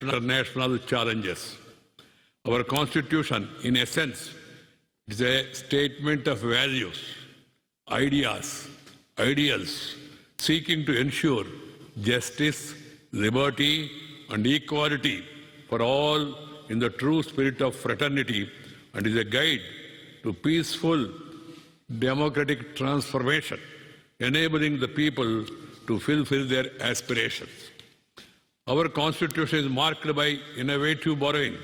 international challenges. Our Constitution, in essence, is a statement of values, ideas, ideals, seeking to ensure justice, liberty, and equality for all in the true spirit of fraternity, and is a guide to peaceful democratic transformation, enabling the people to fulfill their aspirations. Our Constitution is marked by innovative borrowing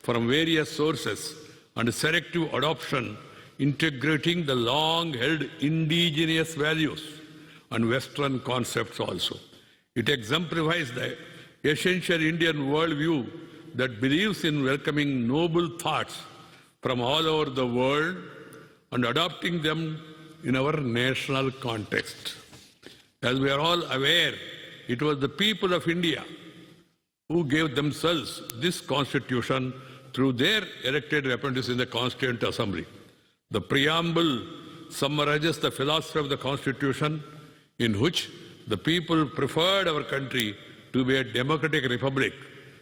from various sources and selective adoption, integrating the long-held indigenous values and Western concepts also. It exemplifies the essential Indian worldview that believes in welcoming noble thoughts from all over the world and adopting them in our national context. As we are all aware, it was the people of India who gave themselves this constitution through their elected representatives in the Constituent Assembly. The preamble summarizes the philosophy of the Constitution, in which the people preferred our country to be a democratic republic,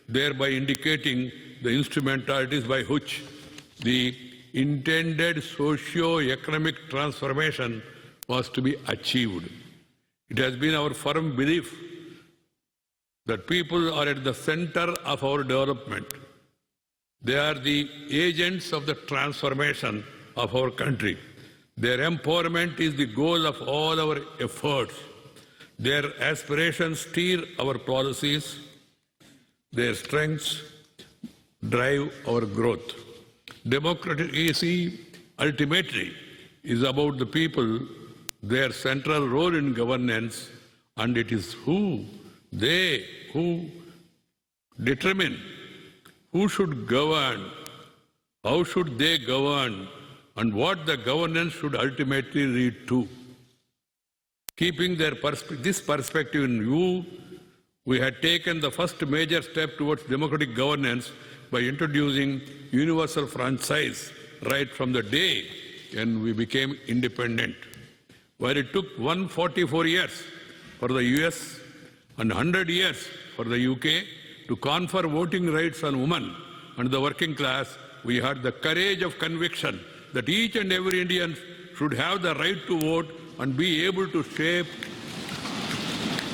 thereby indicating the instrumentalities by which the intended socio-economic transformation was to be achieved. It has been our firm belief that people are at the center of our development. They are the agents of the transformation of our country. Their empowerment is the goal of all our efforts. Their aspirations steer our policies. Their strengths drive our growth. Democracy ultimately is about the people, their central role in governance, and it is they who determine who should govern, how should they govern, and what the governance should ultimately lead to. Keeping this perspective in view, we had taken the first major step towards democratic governance by introducing universal franchise right from the day when we became independent. While it took 144 years for the US and 100 years for the UK to confer voting rights on women and the working class, we had the courage of conviction that each and every Indian should have the right to vote and be able to shape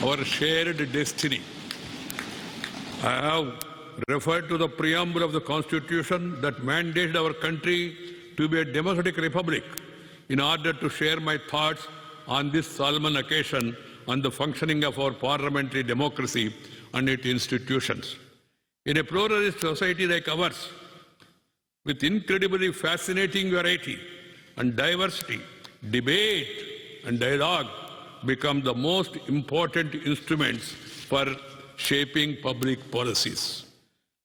our shared destiny. I have referred to the preamble of the Constitution that mandated our country to be a democratic republic in order to share my thoughts on this solemn occasion on the functioning of our parliamentary democracy and its institutions. In a pluralist society like ours, with incredibly fascinating variety and diversity, debate and dialogue become the most important instruments for shaping public policies.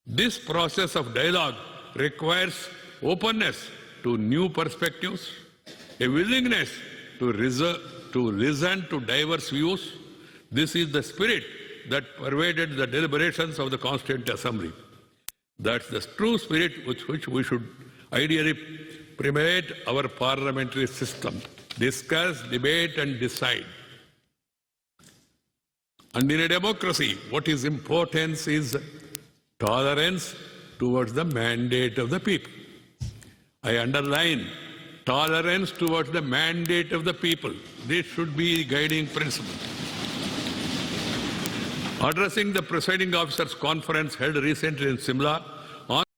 This process of dialogue requires openness to new perspectives, a willingness to listen to diverse views. This is the spirit that pervaded the deliberations of the Constituent Assembly. That's the true spirit with which we should ideally permeate our parliamentary system. Discuss, debate, and decide. And in a democracy, what is important is tolerance towards the mandate of the people. I underline tolerance towards the mandate of the people. This should be the guiding principle. Addressing the presiding officers' conference held recently in Simla,